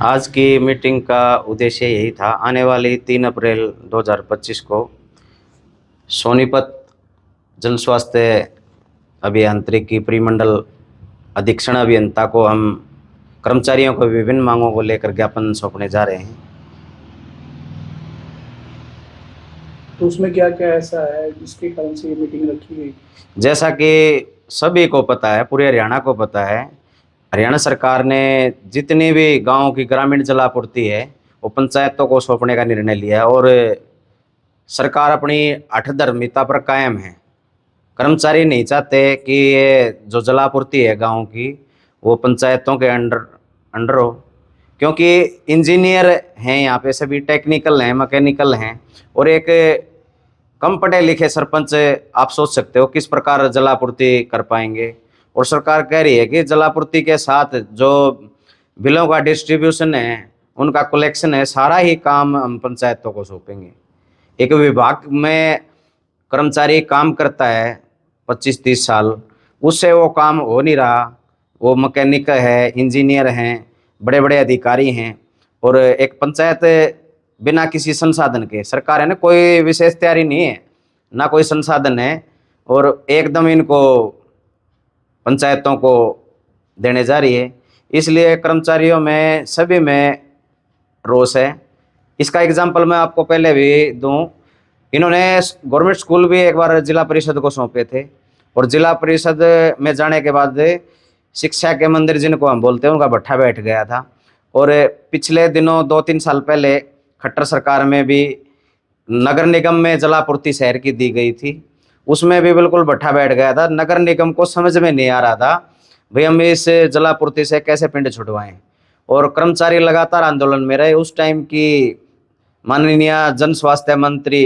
आज की मीटिंग का उद्देश्य यही था, आने वाली 3 अप्रैल 2025 को सोनीपत जन स्वास्थ्य अभियांत्रिकी परिमंडल अधीक्षण अभियंता को हम कर्मचारियों को विभिन्न मांगों को लेकर ज्ञापन सौंपने जा रहे हैं। तो उसमें क्या क्या ऐसा है जिसके कारण से ये मीटिंग रखी गई? जैसा कि सभी को पता है, पूरे हरियाणा को पता है, हरियाणा सरकार ने जितनी भी गाँव की ग्रामीण जलापूर्ति है वो पंचायतों को सौंपने का निर्णय लिया है और सरकार अपनी हठधर्मिता पर कायम है। कर्मचारी नहीं चाहते कि ये जो जलापूर्ति है गाँव की वो पंचायतों के अंडर हो, क्योंकि इंजीनियर हैं यहाँ पे, सभी टेक्निकल हैं, मैकेनिकल हैं, और एक कम पढ़े लिखे सरपंच आप सोच सकते हो किस प्रकार जलापूर्ति कर पाएंगे। और सरकार कह रही है कि जलापूर्ति के साथ जो बिलों का डिस्ट्रीब्यूशन है, उनका कलेक्शन है, सारा ही काम हम पंचायतों को सौंपेंगे। एक विभाग में कर्मचारी काम करता है 25-30 साल, उससे वो काम हो नहीं रहा। वो मैकेनिक है, इंजीनियर हैं, बड़े बड़े अधिकारी हैं, और एक पंचायत बिना किसी संसाधन के, सरकार है ना, कोई विशेष तैयारी नहीं है, ना कोई संसाधन है, और एकदम इनको पंचायतों को देने जा रही है। इसलिए कर्मचारियों में सभी में रोष है। इसका एग्जाम्पल मैं आपको पहले भी दूं, इन्होंने गवर्नमेंट स्कूल भी एक बार जिला परिषद को सौंपे थे, और जिला परिषद में जाने के बाद शिक्षा के मंदिर जिनको हम बोलते हैं उनका भट्ठा बैठ गया था। और पिछले दिनों 2-3 साल पहले खट्टर सरकार में भी नगर निगम में जलापूर्ति शहर की दी गई थी, उसमें भी बिल्कुल भट्ठा बैठ गया था। नगर निगम को समझ में नहीं आ रहा था भाई हम इस जलापूर्ति से कैसे पिंड छुड़वाएं, और कर्मचारी लगातार आंदोलन में रहे। उस टाइम की माननीय जन स्वास्थ्य मंत्री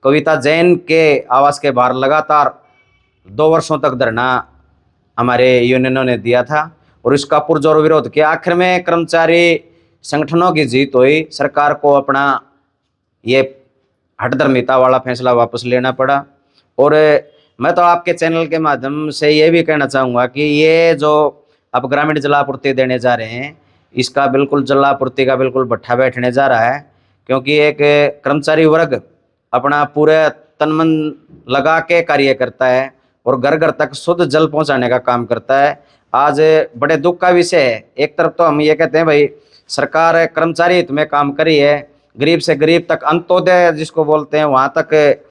कविता जैन के आवास के बाहर लगातार 2 वर्षों तक धरना हमारे यूनियनों ने दिया था, और इसका पुरजोर विरोध किया। आखिर में कर्मचारी संगठनों की जीत हुई, सरकार को अपना ये हठधर्मिता वाला फैसला वापस लेना पड़ा। और मैं तो आपके चैनल के माध्यम से ये भी कहना चाहूँगा कि ये जो अब ग्रामीण जलापूर्ति देने जा रहे हैं, इसका बिल्कुल जलापूर्ति का बिल्कुल भट्ठा बैठने जा रहा है, क्योंकि एक कर्मचारी वर्ग अपना पूरे तन मन लगा के कार्य करता है और घर घर तक शुद्ध जल पहुंचाने का काम करता है। आज बड़े दुख का विषय है, एक तरफ तो हम ये कहते हैं भाई सरकार कर्मचारी हित में काम करी है, गरीब से गरीब तक, अंत्योदय जिसको बोलते हैं, वहाँ तक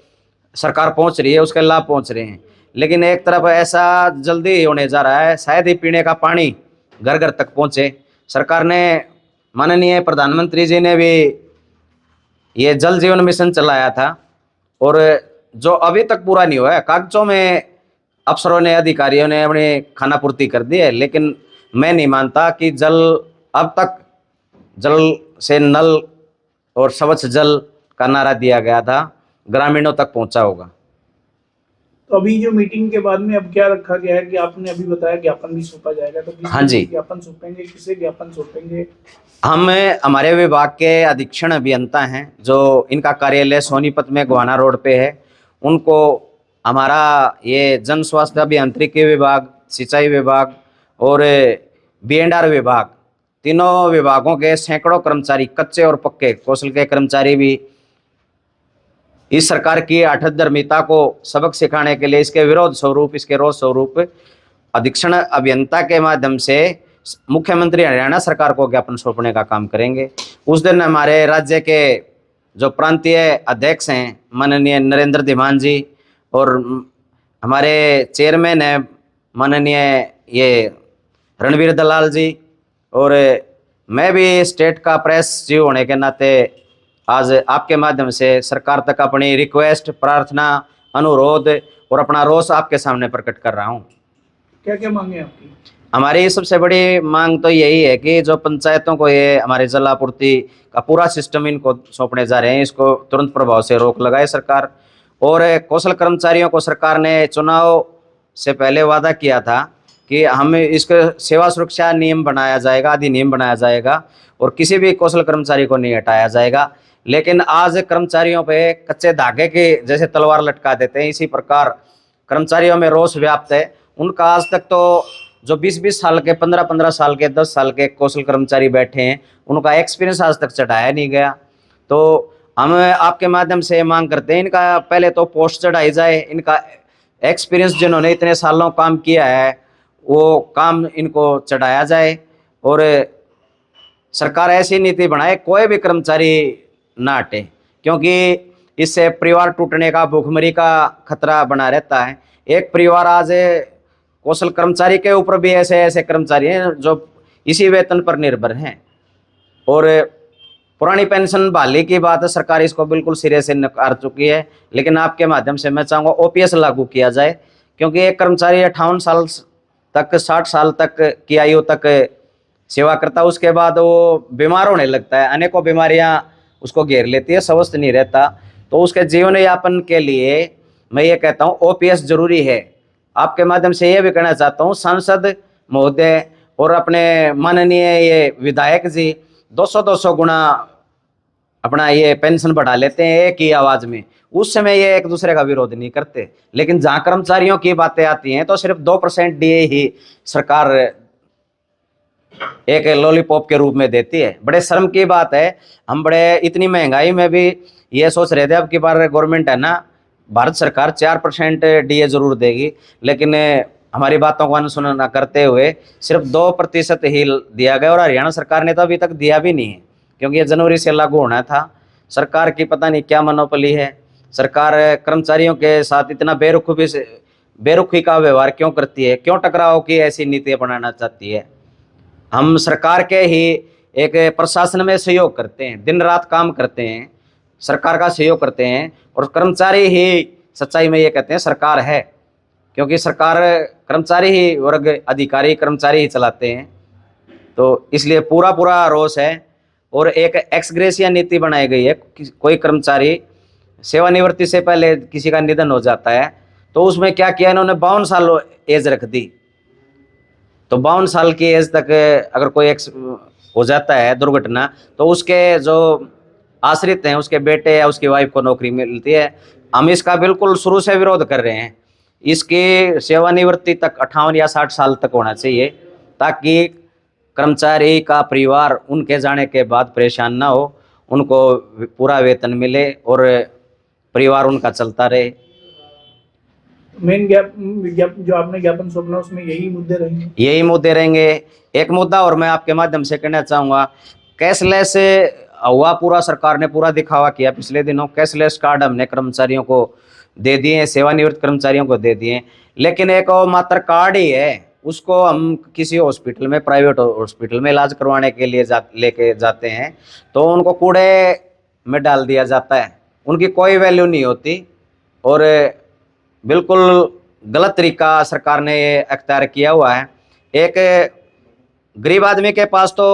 सरकार पहुँच रही है, उसके लाभ पहुँच रहे हैं। लेकिन एक तरफ ऐसा जल्दी होने जा रहा है, शायद ही पीने का पानी घर घर तक पहुँचे। सरकार ने, माननीय प्रधानमंत्री जी ने भी ये जल जीवन मिशन चलाया था, और जो अभी तक पूरा नहीं हुआ है, कागजों में अफसरों ने, अधिकारियों ने अपनी खानापूर्ति कर दी है, लेकिन मैं नहीं मानता कि जल अब तक, जल से नल और स्वच्छ जल का नारा दिया गया था, ग्रामीणों तक पहुंचा होगा। तो अभी जो मीटिंग के बाद में अब क्या रखा गया है कि आपने अभी बताया ज्ञापन भी सौंपा जाएगा, तो हाँ जी, ज्ञापन सौंपेंगे, किसे ज्ञापन सौंपेंगे? हम हमारे विभाग के अधीक्षण अभियंता हैं जो इनका कार्यालय सोनीपत में गोहाना रोड पे है, उनको हमारा ये जन स्वास्थ्य अभियांत्रिकी विभाग, सिंचाई विभाग और B&R विभाग, तीनों विभागों के सैकड़ों कर्मचारी, कच्चे और पक्के कौशल के कर्मचारी भी इस सरकार की हठधर्मिता को सबक सिखाने के लिए, इसके विरोध स्वरूप, इसके रोष स्वरूप अधीक्षण अभियंता के माध्यम से मुख्यमंत्री हरियाणा सरकार को ज्ञापन सौंपने का काम करेंगे। उस दिन हमारे राज्य के जो प्रांतीय अध्यक्ष हैं माननीय नरेंद्र धीमान जी, और हमारे चेयरमैन हैं माननीय ये रणवीर दलाल जी, और मैं भी स्टेट का प्रेस चीफ होने के नाते आज आपके माध्यम से सरकार तक अपनी रिक्वेस्ट, प्रार्थना, अनुरोध और अपना रोष आपके सामने प्रकट कर रहा हूँ। क्या क्या मांगे आपकी? हमारी सबसे बड़ी मांग तो यही है कि जो पंचायतों को ये हमारे जल आपूर्ति का पूरा सिस्टम इनको सौंपने जा रहे हैं, इसको तुरंत प्रभाव से रोक लगाए सरकार। और कौशल कर्मचारियों को सरकार ने चुनाव से पहले वादा किया था कि हम इसको सेवा सुरक्षा नियम बनाया जाएगा, अधिनियम बनाया जाएगा, और किसी भी कौशल कर्मचारी को नहीं हटाया जाएगा। लेकिन आज कर्मचारियों पे कच्चे धागे के जैसे तलवार लटका देते हैं, इसी प्रकार कर्मचारियों में रोष व्याप्त है। उनका आज तक तो जो 20-20 साल के, 15-15 साल के, 10 साल के कौशल कर्मचारी बैठे हैं, उनका एक्सपीरियंस आज तक चढ़ाया नहीं गया। तो हम आपके माध्यम से मांग करते हैं, इनका पहले तो पोस्ट चढ़ाई जाए, इनका एक्सपीरियंस जिन्होंने इतने सालों काम किया है वो काम इनको चढ़ाया जाए, और सरकार ऐसी नीति बनाए कोई भी कर्मचारी ना हटे, क्योंकि इससे परिवार टूटने का, भूखमरी का खतरा बना रहता है। एक परिवार आज कौशल कर्मचारी के ऊपर भी ऐसे ऐसे कर्मचारी हैं जो इसी वेतन पर निर्भर हैं, और पुरानी पेंशन बहाली की बात है, सरकार इसको बिल्कुल सिरे से नकार चुकी है। लेकिन आपके माध्यम से मैं चाहूँगा ओपीएस लागू किया जाए, क्योंकि एक कर्मचारी 58 साल तक, 60 साल तक की आयु तक सेवा करता है, उसके बाद वो बीमार होने लगता है, अनेकों बीमारियां उसको घेर लेती है, स्वस्थ नहीं रहता। तो उसके जीवन यापन के लिए मैं ये कहता हूँ ओपीएस जरूरी है। आपके माध्यम से ये भी कहना चाहता हूँ, सांसद महोदय और अपने माननीय ये विधायक जी 200-200 गुना अपना ये पेंशन बढ़ा लेते हैं एक ही आवाज में, उस समय ये एक दूसरे का विरोध नहीं करते। लेकिन जहाँ कर्मचारियों की बातें आती हैं तो सिर्फ 2% डीए ही सरकार एक लॉलीपॉप के रूप में देती है। बड़े शर्म की बात है, हम बड़े इतनी महंगाई में भी ये सोच रहे थे अब की बार गवर्नमेंट है ना, भारत सरकार 4% डीए जरूर देगी, लेकिन हमारी बातों को अनसुना करते हुए सिर्फ 2% ही दिया गया, और हरियाणा सरकार ने तो अभी तक दिया भी नहीं है, क्योंकि ये जनवरी से लागू होना था। सरकार की पता नहीं क्या मनोबली है, सरकार कर्मचारियों के साथ इतना बेरुखी का व्यवहार क्यों करती है, क्यों टकराव की ऐसी नीतियाँ बनाना चाहती है। हम सरकार के ही एक प्रशासन में सहयोग करते हैं, दिन रात काम करते हैं, सरकार का सहयोग करते हैं, और कर्मचारी ही सच्चाई में ये कहते हैं सरकार है, क्योंकि सरकार कर्मचारी ही वर्ग, अधिकारी कर्मचारी ही चलाते हैं। तो इसलिए पूरा रोष है, और एक एक्सग्रेसिया नीति बनाई गई है। कोई कर्मचारी सेवानिवृत्ति से पहले किसी का निधन हो जाता है तो उसमें क्या किया इन्होंने, 52 साल एज रख दी। तो 52 साल की एज तक अगर कोई हो जाता है दुर्घटना, तो उसके जो आश्रित हैं, उसके बेटे या उसकी वाइफ को नौकरी मिलती है। हम इसका बिल्कुल शुरू से विरोध कर रहे हैं, इसकी सेवानिवृत्ति तक 58 या 60 साल तक होना चाहिए, ताकि कर्मचारी का परिवार उनके जाने के बाद परेशान ना हो, उनको पूरा वेतन मिले और परिवार उनका चलता रहे। मेन जो आपने ज्ञापन सौंपना उसमें यही मुद्दे रहेंगे, यही मुद्दे रहेंगे। एक मुद्दा और मैं आपके माध्यम से कहना चाहूँगा, कैशलेस हुआ, पूरा सरकार ने पूरा दिखावा किया पिछले दिनों। कैशलेस कार्ड हमने कर्मचारियों को दे दिए, सेवानिवृत्त कर्मचारियों को दे दिए, लेकिन एक मात्र कार्ड ही है, उसको हम किसी हॉस्पिटल में, प्राइवेट हॉस्पिटल में इलाज करवाने के लिए लेके जाते हैं तो उनको कूड़े में डाल दिया जाता है, उनकी कोई वैल्यू नहीं होती, और बिल्कुल गलत तरीका सरकार ने ये अख्तियार किया हुआ है। एक गरीब आदमी के पास तो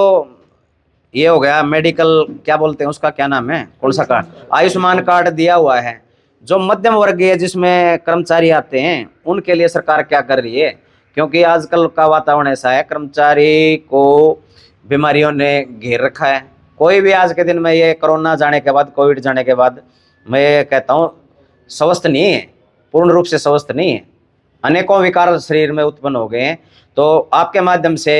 ये हो गया मेडिकल, क्या बोलते हैं उसका, क्या नाम है, कौन सा कार्ड, आयुष्मान कार्ड दिया हुआ है। जो मध्यम वर्गीय जिसमें कर्मचारी आते हैं उनके लिए सरकार क्या कर रही है, क्योंकि आजकल का वातावरण ऐसा है, कर्मचारी को बीमारियों ने घेर रखा है। कोई भी आज के दिन में, ये कोरोना जाने के बाद, कोविड जाने के बाद, मैं कहता हूँ स्वस्थ नहीं है, पूर्ण रूप से स्वस्थ नहीं है, अनेकों विकार शरीर में उत्पन्न हो गए हैं। तो आपके माध्यम से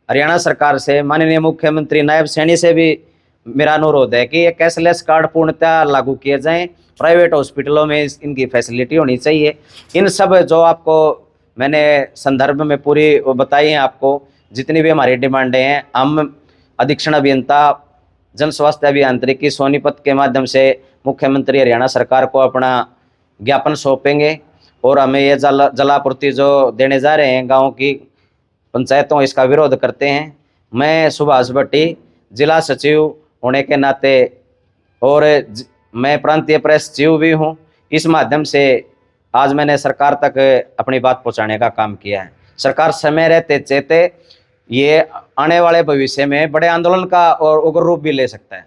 हरियाणा सरकार से, माननीय मुख्यमंत्री नायब सैनी से भी मेरा अनुरोध है कि ये कैशलेस कार्ड पूर्णतः लागू किए जाएं। प्राइवेट हॉस्पिटलों में इनकी फैसिलिटी होनी चाहिए। इन सब जो आपको मैंने संदर्भ में पूरी बताई हैं, आपको जितनी भी हमारी डिमांडें हैं, हम अधीक्षण अभियंता जन स्वास्थ्य अभियांत्रिकी सोनीपत के माध्यम से मुख्यमंत्री हरियाणा सरकार को अपना ज्ञापन सौंपेंगे, और हमें ये जलापूर्ति जो देने जा रहे हैं गाँव की पंचायतों, इसका विरोध करते हैं। मैं सुभाष भट्टी, जिला सचिव होने के नाते, और मैं प्रांतीय प्रेस सचिव भी हूँ, इस माध्यम से आज मैंने सरकार तक अपनी बात पहुँचाने का काम किया है। सरकार समय रहते चेते ये आने वाले भविष्य में बड़े आंदोलन का और उग्र रूप भी ले सकता है।